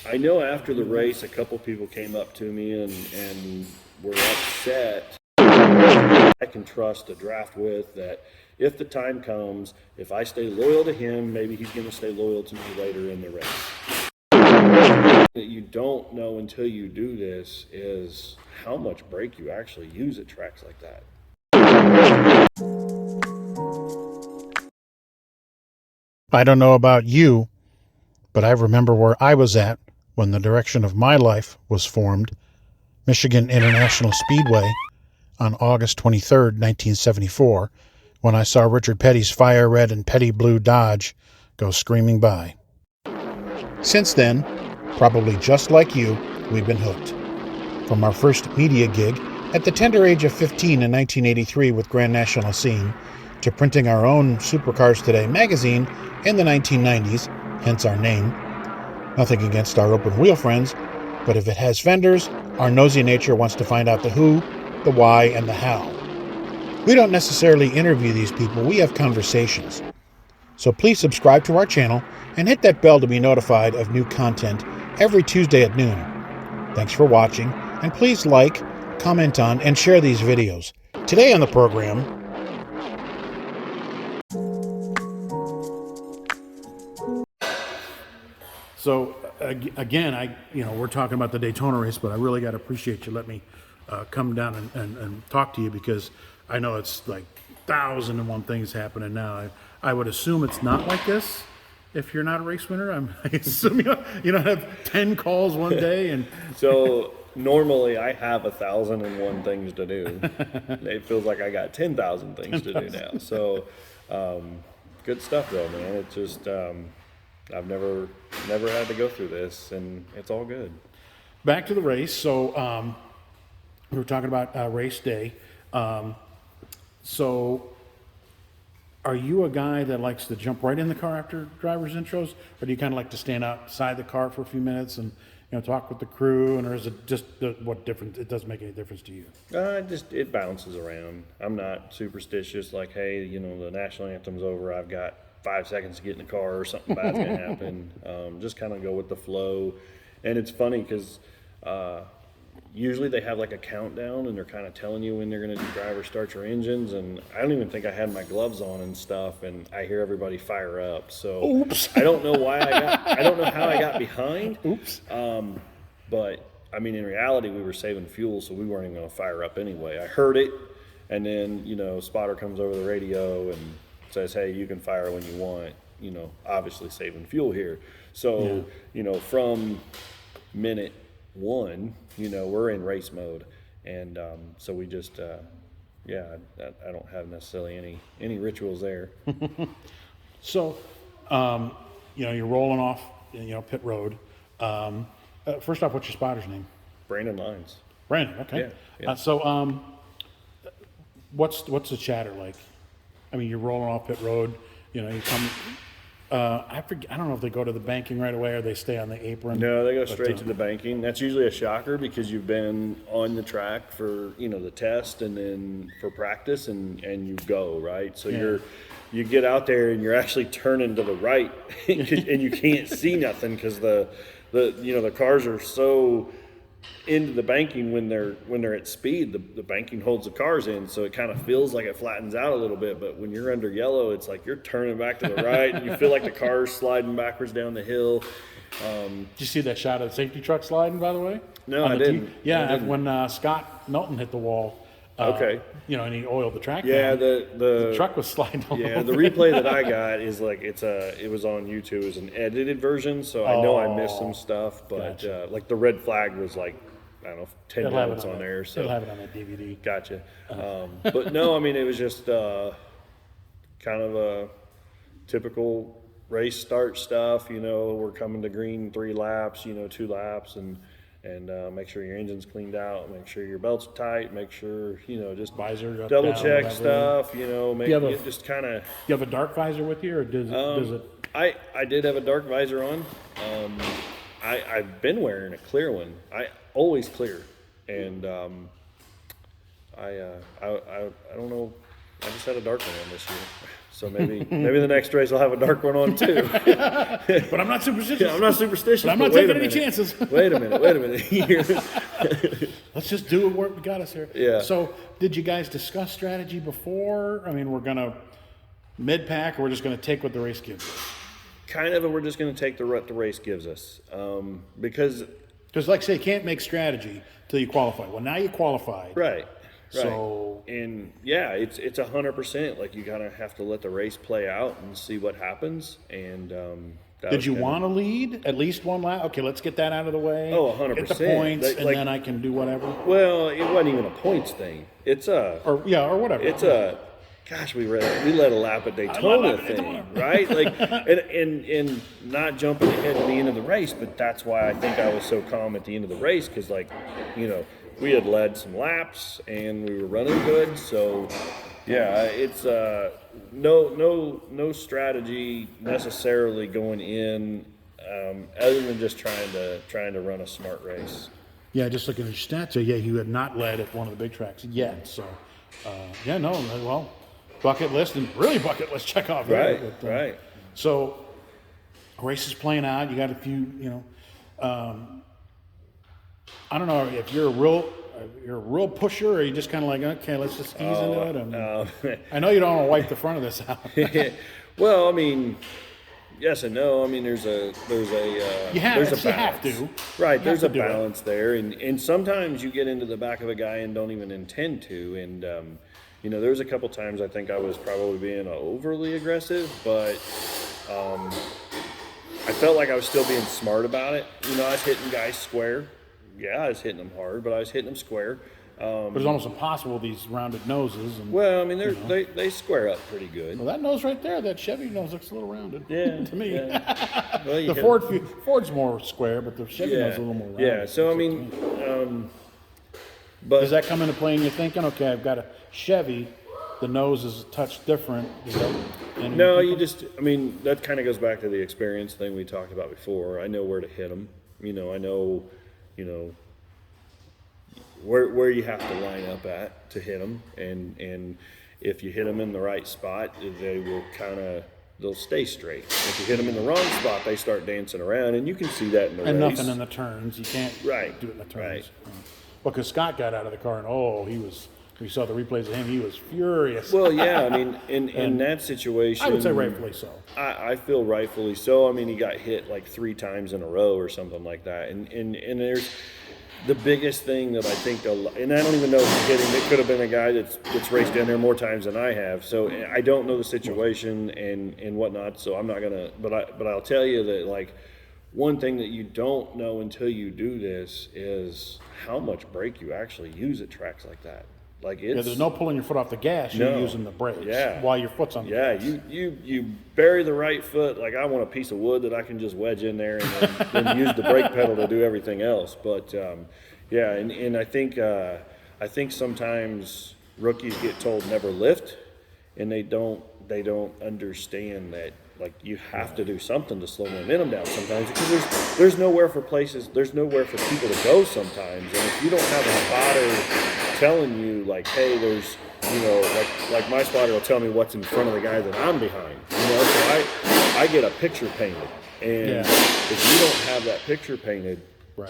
I know after the race, a couple people came up to me and were upset. I can trust a draft with that if the time comes, if I stay loyal to him, maybe he's going to stay loyal to me later in the race. That you don't know until you do this is how much brake you actually use at tracks like that. I don't know about you, but I remember where I was at when the direction of my life was formed, Michigan International Speedway, on August 23rd, 1974, when I saw Richard Petty's fire red and petty blue Dodge go screaming by. Since then, probably just like you, we've been hooked. From our first media gig at the tender age of 15 in 1983 with Grand National Scene, to printing our own Supercars Today magazine in the 1990s, hence our name. Nothing against our open wheel friends, but if it has fenders, our nosy nature wants to find out the who, the why, and the how. We don't necessarily interview these people, we have conversations. So please subscribe to our channel and hit that bell to be notified of new content every Tuesday at noon. Thanks for watching, and please like, comment on, and share these videos. Today on the program, so again, we're talking about the Daytona race, but I really got to appreciate you let me come down and talk to you, because I know it's like 1,001 things happening now. I would assume it's not like this if you're not a race winner. I assume you don't have 10 calls one day. And So normally I have 1,001 things to do. It feels like I got 10,000 things to do now. So good stuff though, man. It's just I've never had to go through this, and it's all good. Back to the race. So we were talking about race day. So are you a guy that likes to jump right in the car after drivers' intros, or do you kind of like to stand outside the car for a few minutes and talk with the crew, and or is it just what difference? It doesn't make any difference to you? It bounces around. I'm not superstitious. Like, hey, the national anthem's over. I've got 5 seconds to get in the car, or something bad's gonna happen. Just kind of go with the flow. And it's funny because usually they have like a countdown, and they're kind of telling you when they're going to do driver start your engines. And I don't even think I had my gloves on and stuff, and I hear everybody fire up. So Oops. I don't know I don't know how I got behind. Oops. But I mean, in reality, we were saving fuel, so we weren't even going to fire up anyway. I heard it, and then spotter comes over the radio and says, hey, you can fire when you want. Obviously saving fuel here. So from minute one, we're in race mode, and so we just I don't have necessarily any rituals there. So you're rolling off pit road. First off, what's your spotter's name? Brandon Lines. Brandon. Okay. Yeah. So what's the chatter like? I mean, you're rolling off pit road. You come. I don't know if they go to the banking right away or they stay on the apron. No, they go straight to the banking. That's usually a shocker because you've been on the track for the test and then for practice, and you go right. So you get out there and you're actually turning to the right, and you can't see nothing because the cars are so into the banking when they're at speed. The banking holds the cars in, so it kind of feels like it flattens out a little bit. But when you're under yellow, it's like you're turning back to the right, and you feel like the car's sliding backwards down the hill. Did you see that shot of the safety truck sliding, by the way? No, I didn't. When Scott Melton hit the wall. Okay. And he oiled the track. Yeah, down. The truck was sliding. Yeah, the replay that I got is like it was on YouTube. It was an edited version, so I know I missed some stuff. But gotcha. Like the red flag was like 10 minutes on there. So they'll have it on that DVD. Gotcha. But no, I mean it was just kind of a typical race start stuff. We're coming to green 3 laps. 2 laps and make sure your engine's cleaned out, make sure your belts are tight, make sure, just visor double check stuff, just kind of. You have a dark visor with you, or does it? I did have a dark visor on. I've been wearing a clear one. I always clear. And I don't know. I just had a dark one on this year. So maybe the next race will have a dark one on too. But I'm not superstitious. Yeah, I'm not superstitious. But I'm not wait taking a any minute. chances. Wait a minute. Let's just do what got us here. Yeah. So, did you guys discuss strategy before? I mean, we're gonna mid-pack, or we're just gonna take what the race gives us? Kind of, we're just going to take what the race gives us, because like say, you can't make strategy till you qualify. Well, now you qualified. right. So And yeah, it's 100%. Like you kind of have to let the race play out and see what happens. And did you want to lead at least one lap? Okay, let's get that out of the way. Oh, 100%. Get the points, Like- and then I can do whatever. Well, it wasn't even a points thing. It's a Or whatever. It's a gosh, we let a lap at Daytona thing, right? Like, and not jumping ahead at the end of the race, but that's why I think I was so calm at the end of the race, because like, we had led some laps and we were running good, so yeah, it's no strategy necessarily going in, other than just trying to run a smart race. Yeah, just looking at your stats, you had not led at one of the big tracks yet. So, bucket list, and really bucket list check off. Right, But, right. So, race is playing out. You got a few, I don't know if you're a real pusher, or you just kind of like, okay, let's just ease into it. And, I know you don't want to wipe the front of this out. Well, I mean, yes and no. I mean, there's a You have balance. to. Right, there's a do it. balance there, and sometimes you get into the back of a guy and don't even intend to. And there was a couple times I think I was probably being overly aggressive, but I felt like I was still being smart about it. I was hitting guys square. Yeah, I was hitting them hard, but I was hitting them square. But it's almost impossible, these rounded noses. And, Well, I mean, they square up pretty good. well, that nose right there, that Chevy nose looks a little rounded. Yeah, to me. yeah. Well, you The could- Ford's more square, but the Chevy nose is a little more rounded. Yeah, so I mean, but Does that come into play and you're thinking, okay, I've got a Chevy, the nose is a touch different. Does that enter no, your you thinking? that kind of goes back to the experience thing we talked about before. I know where to hit them. I know, where you have to line up at to hit them, and if you hit them in the right spot, they will they'll stay straight. If you hit them in the wrong spot, they start dancing around, and you can see that in the And race. nothing in the turns. You can't Right, do it in the turns. right. Well, because Scott got out of the car and we saw the replays of him, he was furious. Well, yeah, I mean, in that situation, I would say rightfully so. I feel rightfully so. I mean, he got hit like 3 times in a row or something like that. And there's the biggest thing that I think, and I don't even know if he hit him. It could have been a guy that's raced down there more times than I have. So I don't know the situation and whatnot. So I'm not gonna. But I'll tell you that, like, one thing that you don't know until you do this is how much brake you actually use at tracks like that. Like, it's, There's no pulling your foot off the gas. You're No. using the brakes Yeah. while your foot's on the Yeah, gas. you bury the right foot. Like, I want a piece of wood that I can just wedge in there and then use the brake pedal to do everything else. But yeah, and I think sometimes rookies get told never lift, and they don't understand that, like, you have to do something to slow momentum down sometimes, because there's nowhere for people to go sometimes. And if you don't have a spotter telling you, like, hey, there's, like my spotter will tell me what's in front of the guy that I'm behind, so I get a picture painted, and if you don't have that picture painted, Right.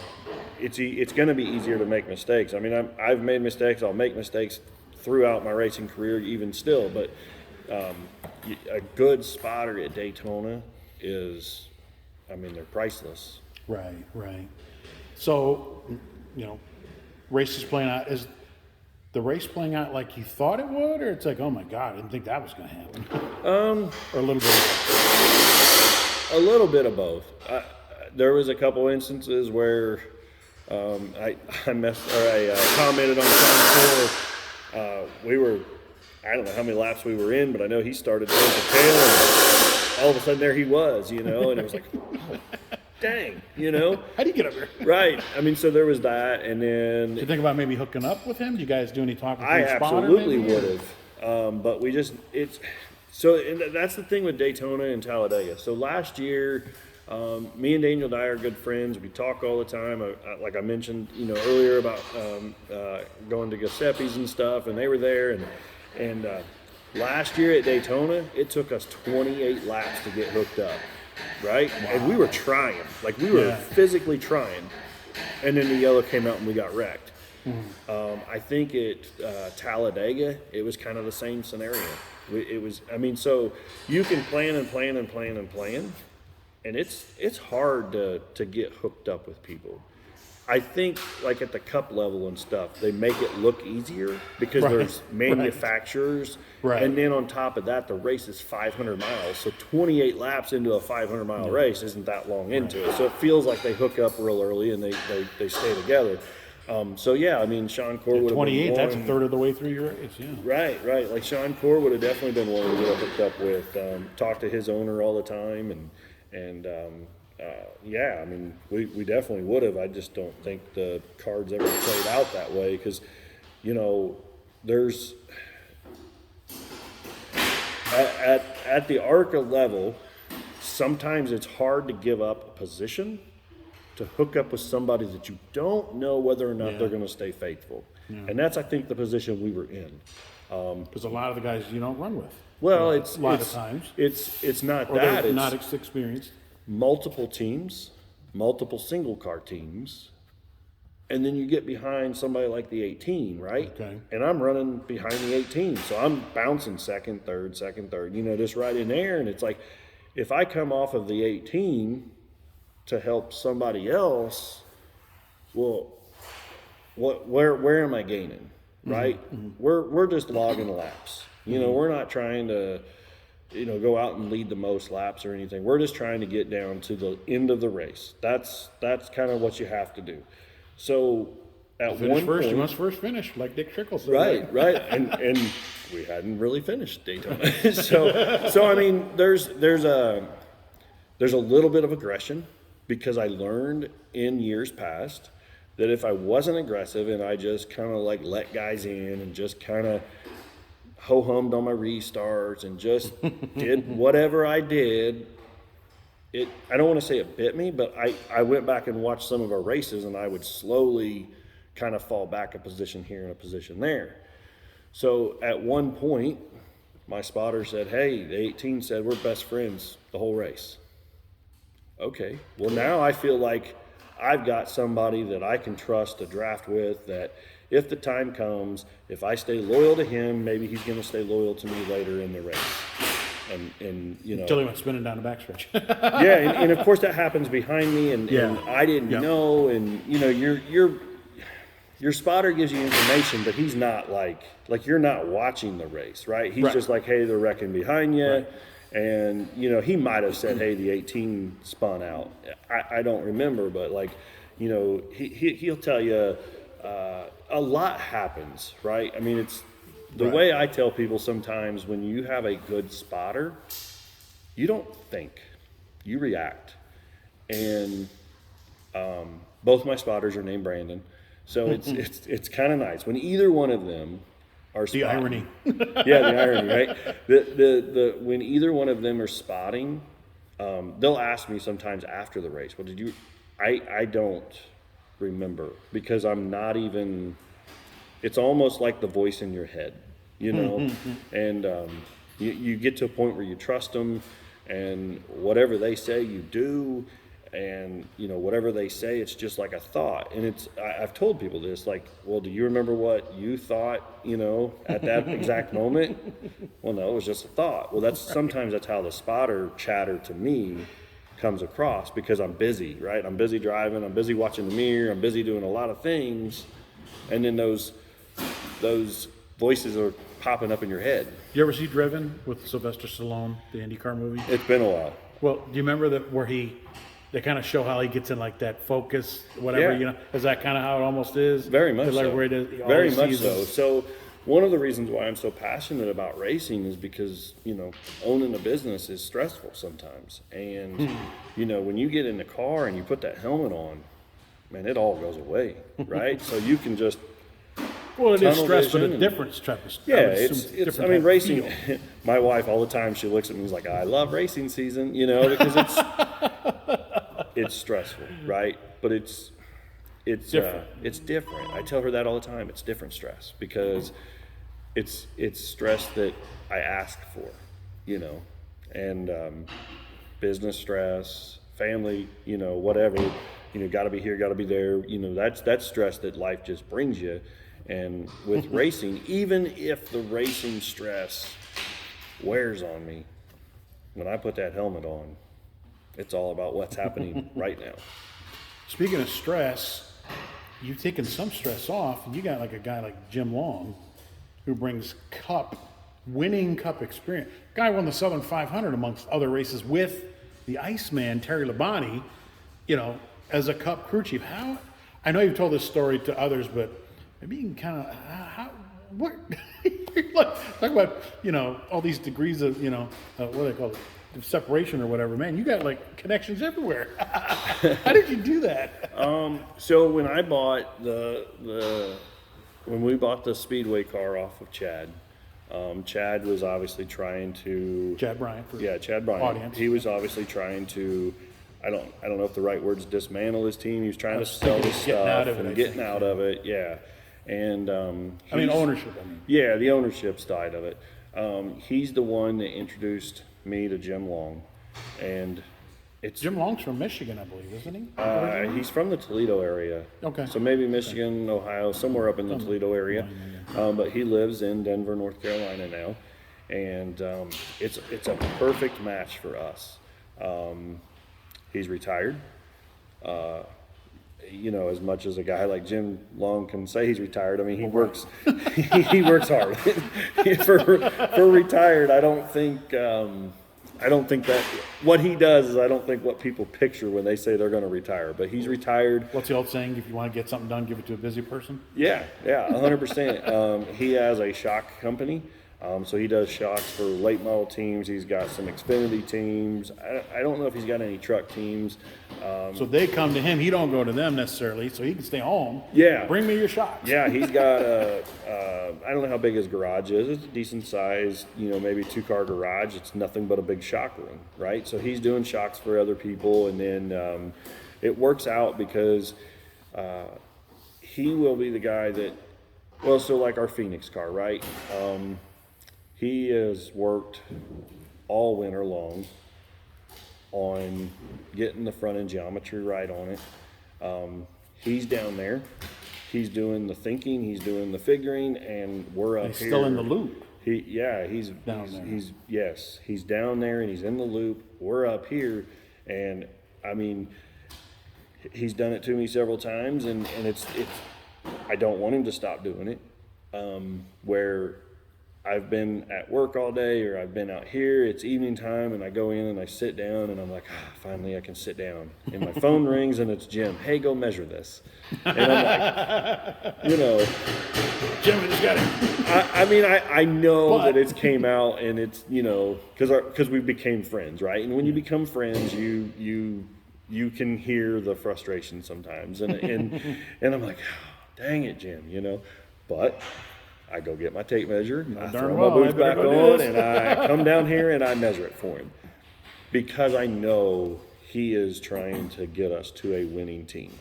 it's going to be easier to make mistakes. I mean, I've made mistakes. I'll make mistakes throughout my racing career, even still, but a good spotter at Daytona is, I mean, they're priceless. Right. So, race is playing out. Is the race playing out like you thought it would, or it's like, oh my God, I didn't think that was going to happen? Or a little bit of both? A little bit of both. There was a couple instances where I commented on Sean Core. We were, I don't know how many laps we were in, but I know he started towards the tail, and all of a sudden there he was, and it was like, oh, dang, How do you get up here? Right. I mean, so there was that, and then Did you think about maybe hooking up with him? Did you guys do any talking? I through the spotter, absolutely maybe, would or- have, but we just and that's the thing with Daytona and Talladega. So last year, me and Daniel Dye are good friends. We talk all the time. Like I mentioned, earlier about going to Giuseppe's and stuff, and they were there, and Last year at Daytona, it took us 28 laps to get hooked up, right? Wow. And we were trying, like we were physically trying. And then the yellow came out and we got wrecked. I think at Talladega, it was kind of the same scenario. It was, I mean, so you can plan and plan and plan and plan, and it's hard to get hooked up with people. I think like at the Cup level and stuff, they make it look easier because there's manufacturers. Right. And then on top of that, the race is 500 miles. So 28 laps into a 500-mile race isn't that long into it. So it feels like they hook up real early and they stay together. So, yeah, I mean, Sean Corr would have been 28, that's a third of the way through your race, yeah. Right. Like Sean Corr would have definitely been one we would have hooked up with. Talk to his owner all the time and yeah, I mean, we definitely would have. I just don't think the cards ever played out that way because, you know, there's at the ARCA level, sometimes it's hard to give up a position to hook up with somebody that you don't know whether or not they're going to stay faithful. And that's, I think, the position we were in. Because a lot of the guys you don't run with. Well, a lot of times. It's not or that. They're it's not experienced. multiple teams, multiple single car teams, and then you get behind somebody like the 18, right? Okay. And I'm running behind the 18, so I'm bouncing second, third, you know, just right in there. And it's like, if I come off of the 18 to help somebody else, well, where am I gaining, right? We're just logging laps. You know, we're not trying to, you know, go out and lead the most laps or anything. We're just trying to get down to the end of the race. That's kind of what you have to do. So at one point, you must first finish, like Dick Trickle said. Right. And we hadn't really finished Daytona. so I mean, there's a little bit of aggression because I learned in years past that if I wasn't aggressive and I just kind of like let guys in and just kind of ho-hummed on my restarts and just did whatever I did, I don't want to say it bit me, but I went back and watched some of our races and I would slowly kind of fall back a position here and a position there. So at one point, my spotter said, hey, the 18 said we're best friends the whole race. Okay, well now I feel like I've got somebody that I can trust to draft with, that if the time comes, if I stay loyal to him, maybe he's going to stay loyal to me later in the race. And you know, until he went spinning down the backstretch. Yeah, and of course that happens behind me, and I didn't know, and you know, your spotter gives you information, but he's not like you're not watching the race, right? He's just like, hey, they're wrecking behind you, and you know, he might have said, hey, the 18 spun out. I don't remember, but like, you know, he'll tell you a lot happens, right? I mean, it's the way I tell people sometimes, when you have a good spotter, you don't think, you react. And both my spotters are named Brandon, so it's kind of nice when either one of them are spotting. The irony. Yeah, the irony, right? The when either one of them are spotting, they'll ask me sometimes after the race, well, did you? I don't remember, because I'm not even. It's almost like the voice in your head, you know, and you get to a point where you trust them, and whatever they say you do, and you know, whatever they say, it's just like a thought. And I've told people this, like, well, do you remember what you thought, you know, at that exact moment? Well, no, it was just a thought. Well, sometimes that's how the spotter chatter to me comes across, because I'm busy, right? I'm busy driving, I'm busy watching the mirror, I'm busy doing a lot of things, and then those voices are popping up in your head. You ever see Driven with Sylvester Stallone, the IndyCar movie? It's been a while. Well, do you remember that where they kind of show how he gets in like that focus, whatever, you know? Is that kind of how it almost is? Very much like so. Where Very much so. So one of the reasons why I'm so passionate about racing is because, you know, owning a business is stressful sometimes. And, you know, when you get in the car and you put that helmet on, man, it all goes away, right? So you can just... Well, it is stress, but a different stress. Yeah, it's I mean, racing, my wife all the time, she looks at me and is like, I love racing season, you know, because it's stressful, right? But it's different. It's different. I tell her that all the time. It's different stress, because it's stress that I ask for, and business stress, family, whatever, got to be here, got to be there, that's stress that life just brings you. And with racing, even if the racing stress wears on me, when I put that helmet on, it's all about what's happening right now. Speaking of stress, you've taken some stress off, and you got like a guy like Jim Long, who brings winning cup experience. Guy won the Southern 500 amongst other races with the Iceman, Terry Labonte, as a cup crew chief. How, I know you've told this story to others, but maybe you can kind of, what, talk about, all these degrees of, what do they call it? Separation or whatever. Man, you got like connections everywhere. How did you do that? So when I bought when we bought the Speedway car off of Chad, Chad was obviously trying to Chad Bryant. Chad Bryant. Audience. He was obviously trying to, I don't know if the right word is dismantle his team. He was trying to sell his stuff and getting out of it. Yeah. And ownership. Yeah, the ownership side of it. He's the one that introduced me to Jim Long, and Jim Long's from Michigan, I believe, isn't he? He's from the Toledo area. Okay. So maybe Michigan, Ohio, somewhere up in the Toledo area. But he lives in Denver, North Carolina now, and it's a perfect match for us. He's retired. As much as a guy like Jim Long can say he's retired, I mean, he works he works hard. for retired, I don't think that what he does is I don't think what people picture when they say they're going to retire. But he's retired. What's the old saying? If you want to get something done, give it to a busy person. Yeah, 100%. He has a shock company. So he does shocks for late model teams. He's got some Xfinity teams. I don't know if he's got any truck teams. So they come to him. He don't go to them necessarily, so he can stay home. Yeah. Bring me your shocks. Yeah, he's got I don't know how big his garage is. It's a decent size, maybe 2-car garage. It's nothing but a big shock room, right? So he's doing shocks for other people, and then it works out because he will be the guy that, so like our Phoenix car, right? He has worked all winter long on getting the front end geometry right on it. He's down there. He's doing the thinking. He's doing the figuring, and we're up here. He's still in the loop. He's down there. He's down there and he's in the loop. We're up here, and I mean, he's done it to me several times, and it's I don't want him to stop doing it. Where I've been at work all day, or I've been out here, it's evening time, and I go in and I sit down, and I'm like, finally I can sit down. And my phone rings, and it's Jim. Hey, go measure this. And I'm like, Jim, I just got it. I know that it's came out, and it's, because we became friends, right? And when you become friends, you can hear the frustration sometimes. And I'm like, dang it, Jim, But I go get my tape measure, I throw my boots back on, and I come down here and I measure it for him. Because I know he is trying to get us to a winning team.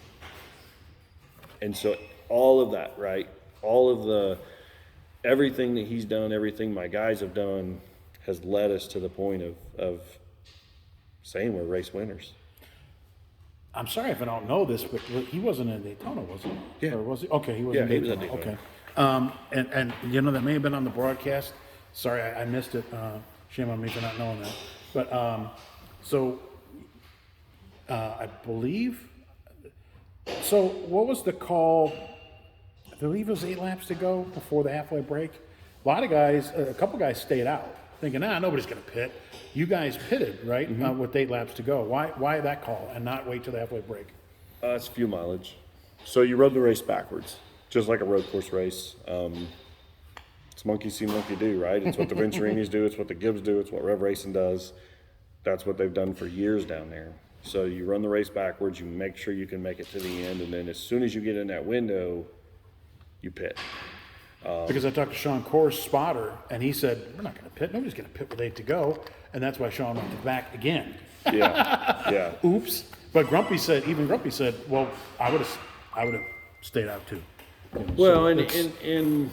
And so all of that, right? All of everything that he's done, everything my guys have done has led us to the point of saying we're race winners. I'm sorry if I don't know this, but he wasn't in Daytona, was he? Yeah. Or was he? Okay, he was in Daytona. He was in Daytona. Okay. And that may have been on the broadcast. Sorry, I missed it. Shame on me for not knowing that. But I believe. So what was the call? I believe it was 8 laps to go before the halfway break. A lot of guys, a couple guys stayed out, thinking, nobody's going to pit. You guys pitted, right? With 8 laps to go. Why that call and not wait till the halfway break? It's fuel mileage. So you run the race backwards. Just like a road course race. It's monkey see, monkey do, right? It's what the Venturinis do. It's what the Gibbs do. It's what Rev Racing does. That's what they've done for years down there. So you run the race backwards. You make sure you can make it to the end. And then as soon as you get in that window, you pit. Because I talked to Sean Corr's spotter, and he said, we're not going to pit. Nobody's going to pit with 8 to go. And that's why Sean went back again. Yeah. Oops. But Grumpy said, well, I would have stayed out too. Well, and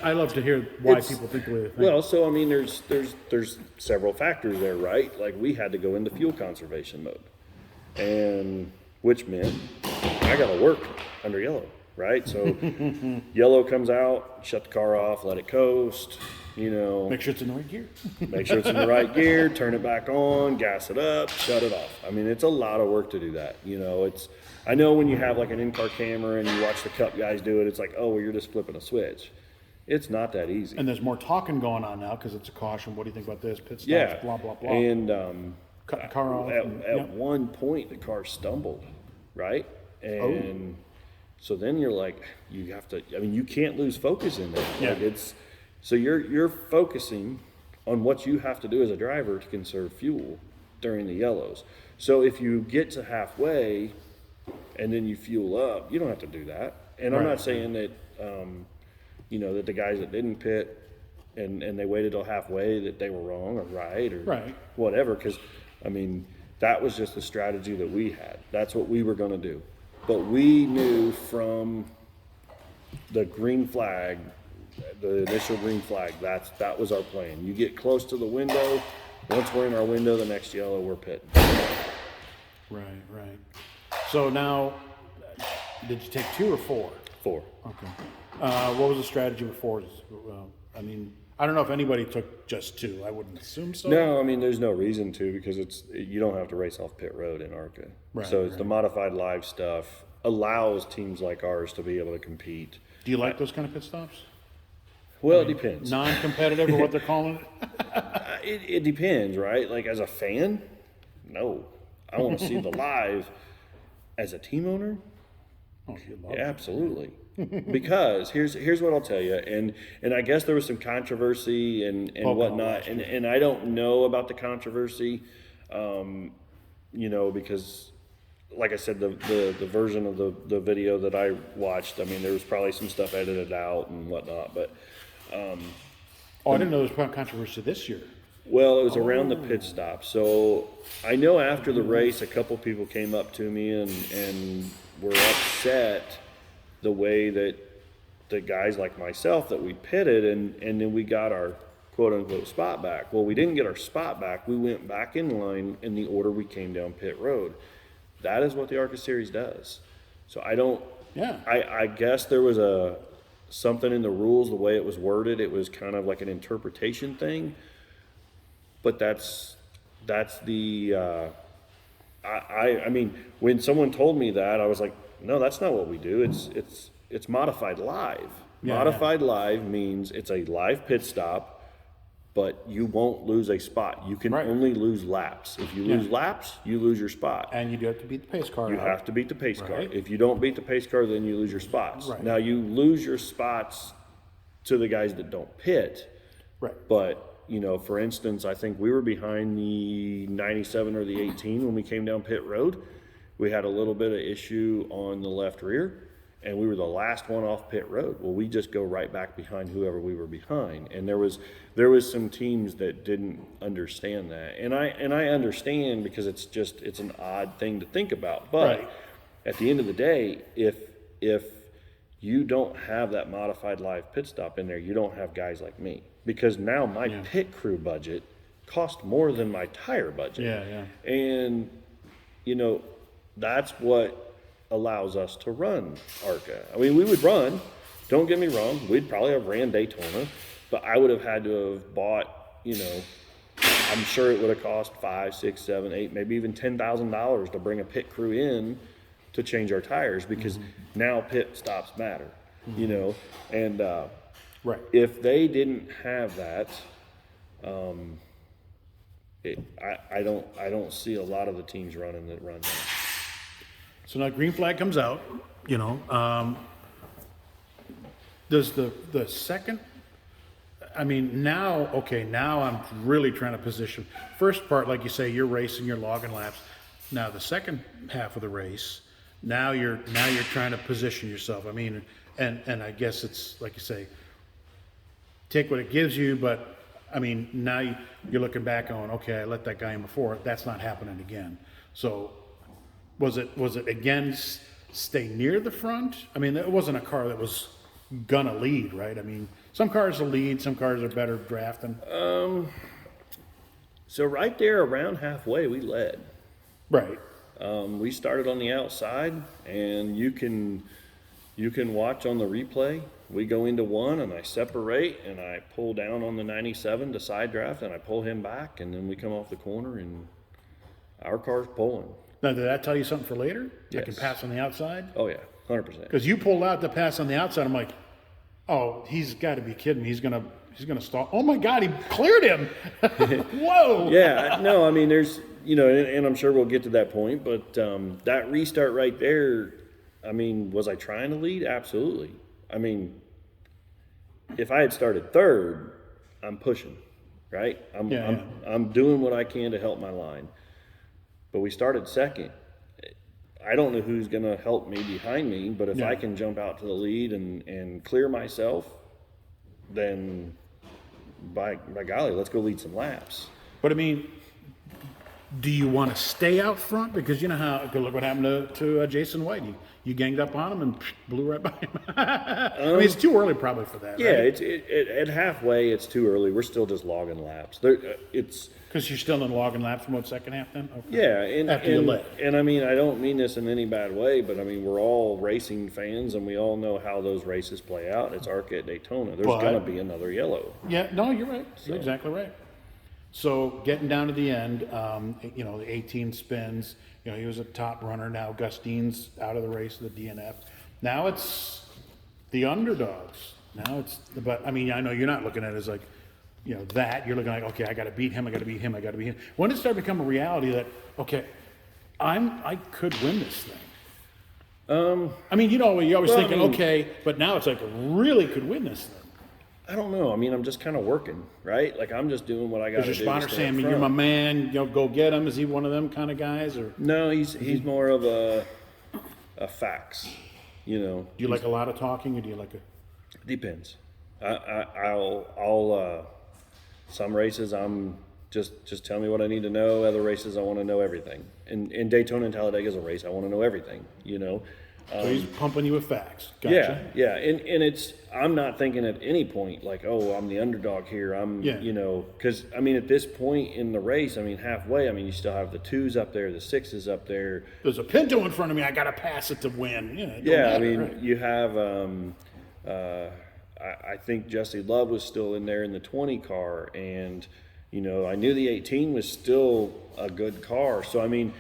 I love to hear why It's- people think the way they think. Well, so I mean, there's several factors there, right? Like we had to go into fuel conservation mode, and which meant I got to work under yellow, right? So yellow comes out, shut the car off, let it coast, Make sure it's in the right gear. make sure it's in the right gear, turn it back on, gas it up, shut it off. I mean, it's a lot of work to do that. I know when you have like an in-car camera and you watch the Cup guys do it, it's like, oh, well, you're just flipping a switch. It's not that easy. And there's more talking going on now because it's a caution. What do you think about this? Pit stops, Yeah. blah, blah, blah. And Cut the car off. at one point, the car stumbled, right? And so then you're like, you have to. I mean, you can't lose focus in there. Yeah. Like so you're focusing on what you have to do as a driver to conserve fuel during the yellows. So if you get to halfway and then you fuel up, you don't have to do that. And I'm Right. not saying that that the guys that didn't pit and they waited till halfway that they were wrong or right or Right. whatever, because I mean that was just the strategy that we had. That's what we were going to do. But we knew from the green flag, the initial green flag, that was our plan. You get close to the window. Once we're in our window, the next yellow, we're pitting. Right. So now, did you take 2 or 4? 4. Okay. What was the strategy with 4s? I mean, I don't know if anybody took just 2. I wouldn't assume so. No, I mean there's no reason to, because you don't have to race off pit road in ARCA. Right, So it's the modified live stuff allows teams like ours to be able to compete. Do you like those kind of pit stops? Well, it depends. Non-competitive or what they're calling it? It depends, right? Like as a fan, no, I want to see the live. As a team owner, Oh, you love yeah, it. absolutely. Because here's what I'll tell you, and I guess there was some controversy and Pocono whatnot, last and I don't know about the controversy, because like I said, the version of the video that I watched, I mean, there was probably some stuff edited out and whatnot, but Oh, I didn't know there was controversy this year. well, it was around the pit stop. So I know after the race, a couple people came up to me and were upset the way that the guys like myself that we pitted and then we got our quote unquote spot back. Well, we didn't get our spot back. We went back in line in the order we came down pit road. That is what the ARCA series does. So I guess there was something in the rules, the way it was worded, it was kind of like an interpretation thing. But that's the I mean, when someone told me that, I was like, no, that's not what we do. It's modified live. Modified live means it's a live pit stop, but you won't lose a spot. You can only lose laps. If you lose laps, you lose your spot. And you do have to beat the pace car. You have to beat the pace car. Right. If you don't beat the pace car, then you lose your spots. Right. Now you lose your spots to the guys that don't pit. Right. But, for instance, I think we were behind the 97 or the 18 when we came down pit road. We had a little bit of issue on the left rear, and we were the last one off pit road. Well, we just go right back behind whoever we were behind. And there was some teams that didn't understand that. And I understand, because it's an odd thing to think about. But at the end of the day, if you don't have that modified live pit stop in there, you don't have guys like me. Because now my pit crew budget cost more than my tire budget. Yeah. And, that's what allows us to run ARCA. I mean, we would run, don't get me wrong, we'd probably have ran Daytona, but I would have had to have bought, I'm sure it would have cost $5, $6, $7, $8, maybe even $10,000 to bring a pit crew in to change our tires, because now pit stops matter, and if they didn't have that, I don't see a lot of the teams running that run that. So now green flag comes out, does the second, I mean, now I'm really trying to position. First part, like you say, you're racing, you're logging laps. Now the second half of the race, now you're trying to position yourself. I mean, and I guess it's like you say, take what it gives you, but I mean, now you're looking back on, okay, I let that guy in before, that's not happening again. So was it again stay near the front? I mean, it wasn't a car that was gonna lead, right? I mean, some cars will lead, some cars are better drafting. So right there around halfway, we led. Right. We started on the outside, and you can watch on the replay. We go into one, and I separate, and I pull down on the 97 to side draft, and I pull him back, and then we come off the corner, and our car's pulling. Now, did that tell you something for later? I can Yes. pass on the outside? Oh yeah, 100%. Because you pulled out the pass on the outside. I'm like, oh, he's got to be kidding me. He's gonna stall. Oh my God, he cleared him. Whoa. Yeah, no, I mean, there's, and I'm sure we'll get to that point, but that restart right there, I mean, was I trying to lead? Absolutely. I mean, if I had started third, I'm pushing, right? I'm doing what I can to help my line. But we started second. I don't know who's going to help me behind me, but if I can jump out to the lead and clear myself, then by golly, let's go lead some laps. But I mean, do you want to stay out front? Because you know how, look what happened to Jason White. You ganged up on him and blew right by him. I mean, it's too early probably for that, Yeah, right? at halfway, it's too early. We're still just logging laps. It's Because you're still in logging laps from what, second half then? Okay. yeah, After you led. and I mean, I don't mean this in any bad way, but I mean, we're all racing fans, and we all know how those races play out. It's ARCA at Daytona. There's But- gonna be another yellow. Yeah, no, you're right. You're exactly right. So getting down to the end, the 18 spins. He was a top runner. Now Gustine's out of the race, the DNF. Now it's the underdogs. But I mean, I know you're not looking at it as like, that. You're looking like, okay, I got to beat him. I got to beat him. I got to beat him. When did it start to become a reality that, okay, I could win this thing? I mean, you're always well, thinking, I mean- okay, but now it's like I really could win this thing. I don't know. I mean, I'm just kind of working, right? Like I'm just doing what I got to do. Is your spotter to stay saying, up "You're my front. man, go get him"? Is he one of them kind of guys, or No, he's more of a fax. do you like a lot of talking, or do you like a? Depends. I'll some races I'm just tell me what I need to know. Other races I want to know everything. In Daytona and Talladega is a race I want to know everything. So he's pumping you with facts. Gotcha. Yeah, and it's I'm not thinking at any point like, oh, I'm the underdog here. Yeah. Because I mean at this point in the race, I mean halfway, I mean you still have the 2s up there, the 6s up there. There's a Pinto in front of me. I got to pass it to win. It don't Yeah, I matter, mean right? you have I think Jesse Love was still in there in the 20 car, and I knew the 18 was still a good car. So I mean,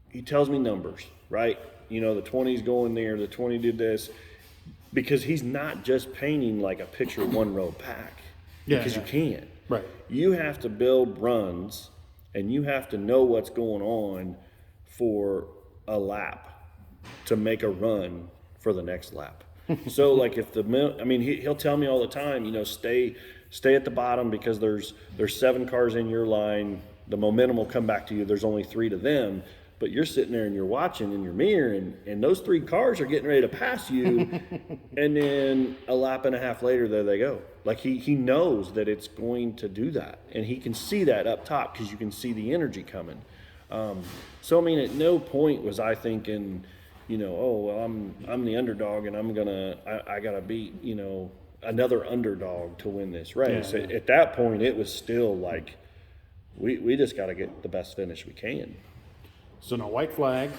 he tells me numbers, right? The 20's going there, the 20 did this, because he's not just painting like a picture one row pack, because you can't. Right. You have to build runs, and you have to know what's going on for a lap to make a run for the next lap. So like if he'll tell me all the time, stay at the bottom because there's 7 cars in your line. The momentum will come back to you. There's only 3 to them. But you're sitting there and you're watching in your mirror, and those 3 cars are getting ready to pass you, and then a lap and a half later, there they go. Like he knows that it's going to do that, and he can see that up top because you can see the energy coming. So I mean, at no point was I thinking, oh well, I'm the underdog and I gotta beat another underdog to win this race. Yeah. At that point, it was still like we just got to get the best finish we can. So no white flag.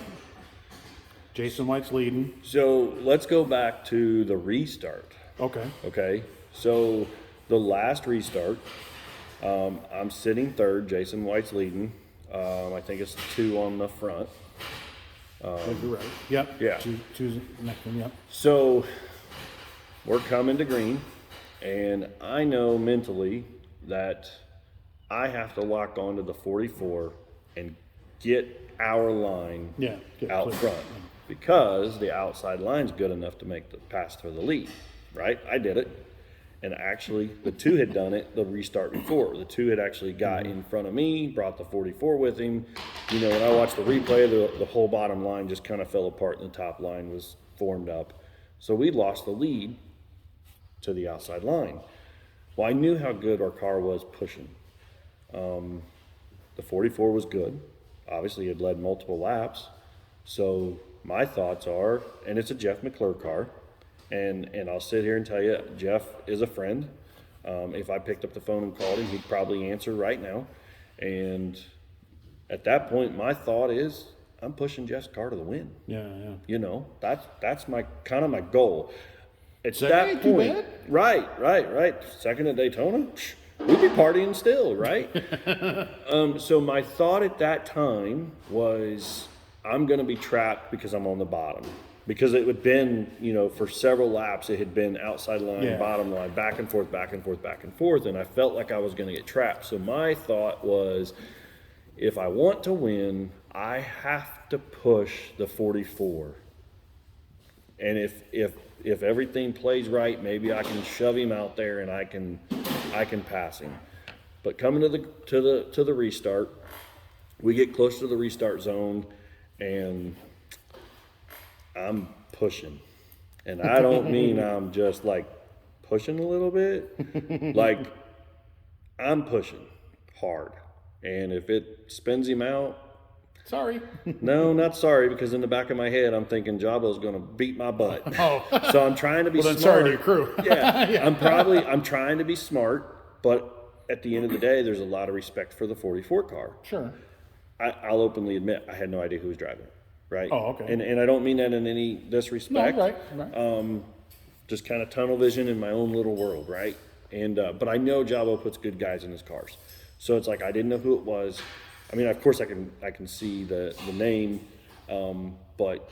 Jason White's leading. So let's go back to the restart. Okay. Okay. So the last restart, I'm sitting third. Jason White's leading. I think it's 2 on the front. You're right. Yep. Yeah. Two's next one. Yep. So we're coming to green, and I know mentally that I have to lock onto the 44 and get our line Yeah. Get out clear. front, because the outside line's good enough to make the pass for the lead, right? I did it. And actually, the 2 had done it the restart before. The 2 had actually got in front of me, brought the 44 with him. When I watched the replay, the whole bottom line just kind of fell apart and the top line was formed up. So we lost the lead to the outside line. Well, I knew how good our car was pushing. The 44 was good. Obviously, it had led multiple laps. So my thoughts are, and it's a Jeff McClure car, And I'll sit here and tell you, Jeff is a friend. If I picked up the phone and called him, he'd probably answer right now. And at that point, my thought is, I'm pushing Jeff's car to the win. Yeah, yeah. You know, that's my kind of my goal. At Second that ain't too point, bad. right. Second at Daytona, we'd be partying still, right? So my thought at that time was, I'm going to be trapped because I'm on the bottom. Because it had been, you know, for several laps, it had been outside line, Yeah. bottom line, back and forth, back and forth, back and forth, and I felt like I was going to get trapped. So my thought was, if I want to win, I have to push the 44. And if everything plays right, maybe I can shove him out there and I can pass him. But coming to the restart, we get close to the restart zone, and I'm pushing. And I don't mean I'm just like pushing a little bit. Like, I'm pushing hard. And if it spins him out, Sorry. no, not sorry, because in the back of my head, I'm thinking Jabo's going to beat my butt. Oh. So I'm trying to be Well, then smart. sorry to your crew. Yeah, I'm trying to be smart, but at the end of the day, there's a lot of respect for the 44 car. Sure. I'll openly admit, I had no idea who was driving, right? Oh, okay. And I don't mean that in any disrespect. No, right. Just kind of tunnel vision in my own little world, right? And but I know Jabo puts good guys in his cars, so it's like I didn't know who it was. I mean, of course I can see the name, but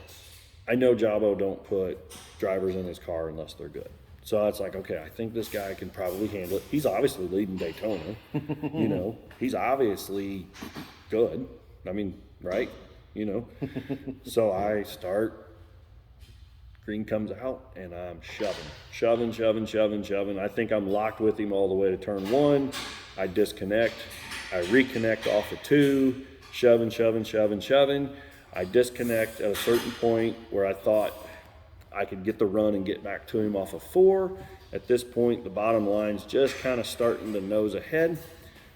I know Jabo don't put drivers in his car unless they're good. So it's like, okay, I think this guy can probably handle it. He's obviously leading Daytona, you know. He's obviously good. I mean, right? You know. So I start. Green comes out, and I'm shoving. I think I'm locked with him all the way to turn 1. I disconnect. I reconnect off of 2, shoving. I disconnect at a certain point where I thought I could get the run and get back to him off of 4. At this point, the bottom line's just kind of starting to nose ahead.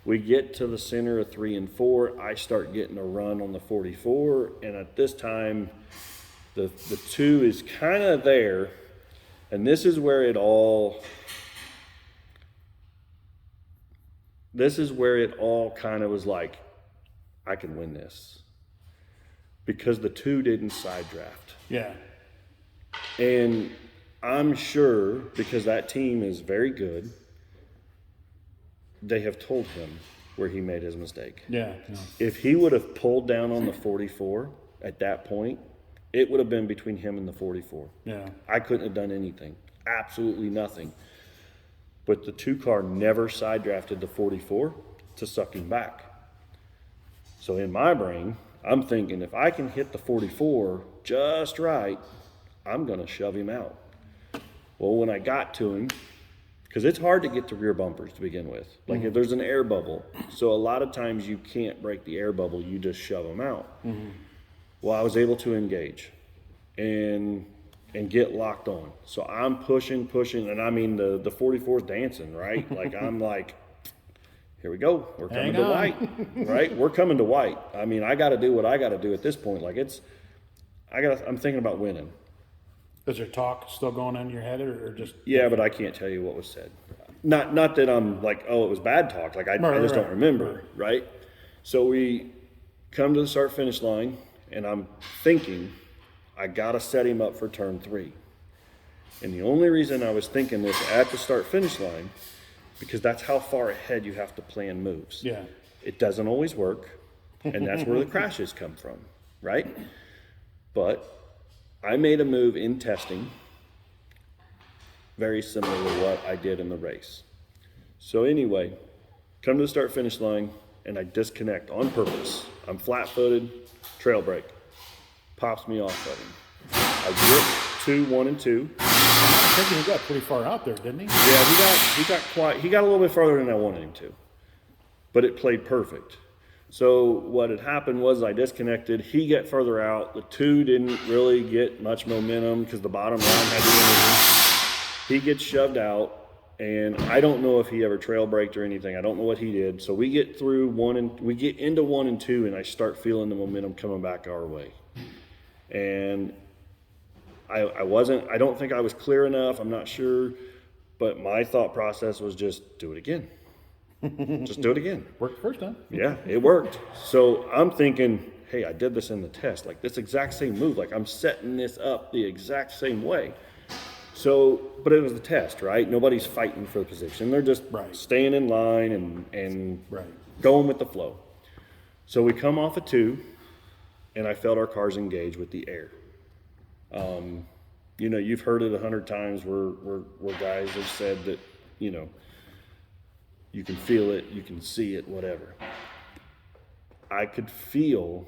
We get to the center of 3 and 4. I start getting a run on the 44, and at this time, the 2 is kind of there, and this is where it all kind of was like, I can win this. Because the 2 didn't side draft. Yeah. And I'm sure, because that team is very good, they have told him where he made his mistake. Yeah. If he would have pulled down on the 44 at that point, it would have been between him and the 44. Yeah. I couldn't have done anything. Absolutely nothing. But the 2 car never side drafted the 44 to suck him back. So in my brain, I'm thinking, if I can hit the 44 just right, I'm going to shove him out. Well, when I got to him, because it's hard to get to rear bumpers to begin with. Like, if there's an air bubble. So a lot of times you can't break the air bubble, you just shove them out. Well, I was able to engage and get locked on. So I'm pushing, and I mean, the 44's dancing, right? Like, I'm like, here we go. We're coming to white, right? We're coming to white. I mean, I got to do what I got to do at this point. Like, I'm thinking about winning. Is there talk still going on in your head, or just? Yeah, but I can't tell you what was said. Not that I'm like, oh, it was bad talk. Like, I just don't remember, right? So we come to the start-finish line, and I'm thinking, I got to set him up for turn 3. And the only reason I was thinking this at the start-finish line, because that's how far ahead you have to plan moves. Yeah. It doesn't always work, and that's where the crashes come from, right? But I made a move in testing very similar to what I did in the race. So anyway, come to the start-finish line, and I disconnect on purpose. I'm flat-footed, trail brake. Pops me off of him. I get 2, 1, and 2. I'm thinking he got pretty far out there, didn't he? Yeah, he got a little bit further than I wanted him to. But it played perfect. So what had happened was I disconnected. He got further out. The 2 didn't really get much momentum because the bottom line had the energy. He gets shoved out. And I don't know if he ever trail braked or anything. I don't know what he did. So we get through we get into 1 and 2, and I start feeling the momentum coming back our way. And I don't think I was clear enough. I'm not sure. But my thought process was just do it again. Just do it again. Worked the first time. Yeah, it worked. So I'm thinking, hey, I did this in the test. Like this exact same move. Like I'm setting this up the exact same way. So, but it was the test, right? Nobody's fighting for the position. They're just staying in line and going with the flow. So we come off a 2, and I felt our cars engage with the air. You know, you've heard it 100 times where guys have said that, you know, you can feel it, you can see it, whatever. I could feel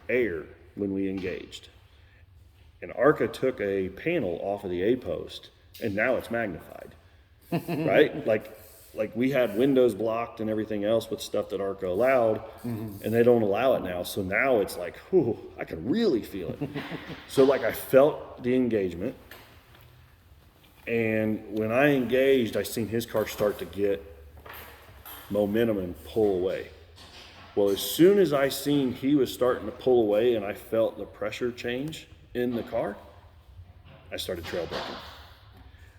air when we engaged. And ARCA took a panel off of the A-post, and now it's magnified, right? Like we had windows blocked and everything else with stuff that ARCA allowed, and they don't allow it now. So now it's like, whew, I can really feel it. So like I felt the engagement, and when I engaged, I seen his car start to get momentum and pull away. Well, as soon as I seen he was starting to pull away and I felt the pressure change in the car, I started trail braking.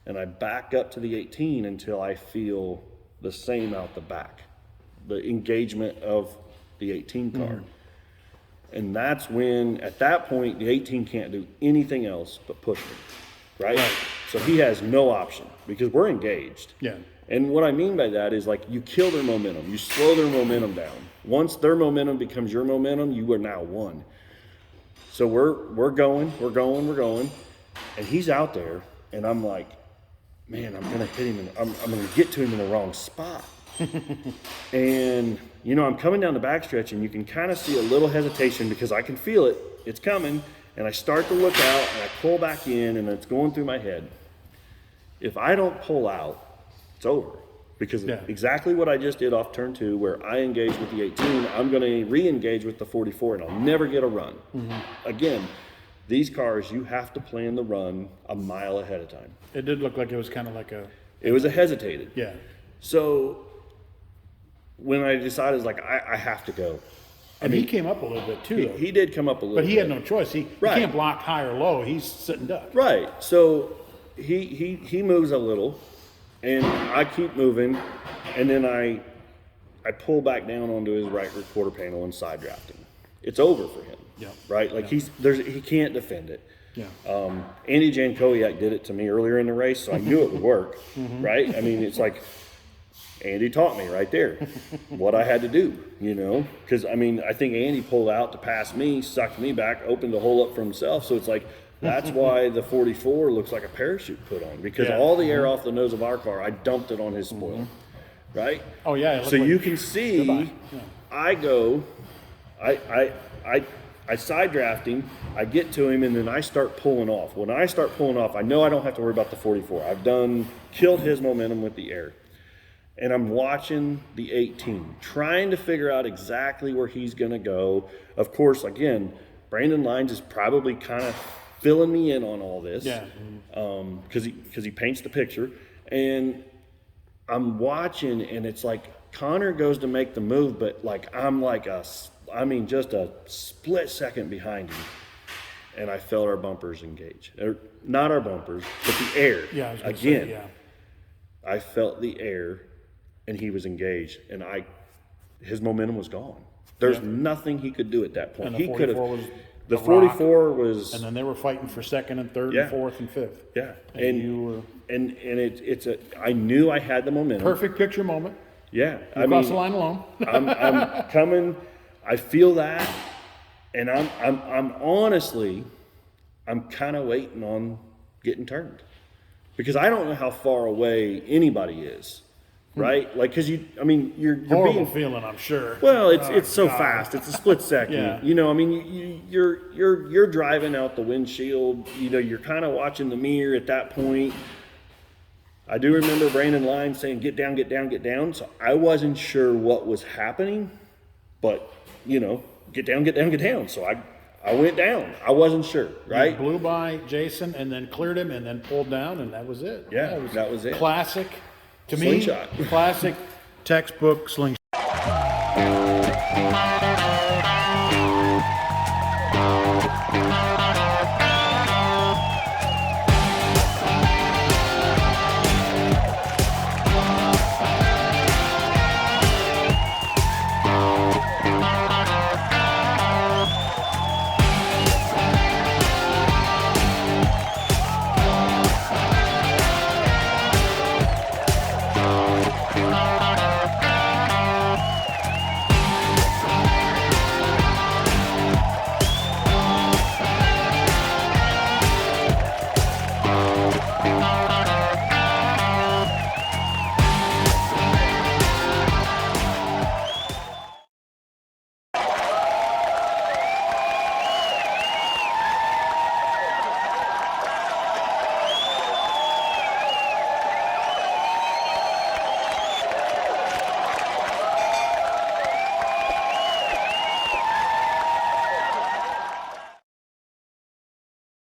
And I back up to the 18 until I feel the same out the back, the engagement of the 18 car. And that's when, at that point, the 18 can't do anything else but push me, right? So he has no option because we're engaged. Yeah. And what I mean by that is like you kill their momentum, you slow their momentum down. Once their momentum becomes your momentum, you are now one. So we're going, and he's out there, and I'm like, man, I'm gonna hit him, I'm gonna get to him in the wrong spot. And you know, I'm coming down the backstretch, and you can kind of see a little hesitation because I can feel it, it's coming, and I start to look out, and I pull back in, and it's going through my head. If I don't pull out, it's over. Because exactly what I just did off turn 2, where I engaged with the 18, I'm going to re-engage with the 44, and I'll never get a run. Again, these cars, you have to plan the run a mile ahead of time. It did look like it was kind of like a... It was a hesitated. Yeah. So when I decided, like, I have to go. And he came up a little bit too, though. He did come up a little bit. But he had no choice. He can't block high or low. He's sitting duck. Right. So he moves a little. And I keep moving, and then I pull back down onto his right rear quarter panel and side drafting. It's over for him, right? Like he can't defend it. Yeah. Andy Jankowiak did it to me earlier in the race, so I knew it would work, right? I mean, it's like Andy taught me right there what I had to do, you know? Because, I mean, I think Andy pulled out to pass me, sucked me back, opened the hole up for himself, so it's like, that's why the 44 looks like a parachute put on, because all the air off the nose of our car, I dumped it on his spoiler, right? Oh yeah. So you can see, I side draft him, I get to him, and then I start pulling off. When I start pulling off, I know I don't have to worry about the 44. I've killed his momentum with the air. And I'm watching the 18, trying to figure out exactly where he's gonna go. Of course, again, Brandon Lines is probably kind of filling me in on all this, because he paints the picture, and I'm watching, and it's like Connor goes to make the move, but like I'm like just a split second behind him, and I felt our bumpers engage, or not our bumpers, but the air. Yeah, I was gonna again. say, I felt the air, and he was engaged, and his momentum was gone. There's nothing he could do at that point. And He could have. was The 44 was, and then they were fighting for second and third and fourth and fifth. yeah, And you were I knew I had the momentum. perfect picture moment. Yeah, You crossed the line alone. I'm coming. I feel that, and I'm honestly, I'm kind of waiting on getting turned, because I don't know how far away anybody is. Right, like, because you're Horrible being feeling, I'm sure. well. It's so fast. It's a split second. Yeah. You know, I mean, you're driving out the windshield. You know, you're kind of watching the mirror at that point. I do remember Brandon Lines saying, "Get down, get down, get down." So I wasn't sure what was happening, but you know, get down, get down, get down. So I went down. I wasn't sure. Right. You blew by Jason and then cleared him and then pulled down, and that was it. Yeah, that was it. Classic. To Slingshot. me, classic textbook slingshot.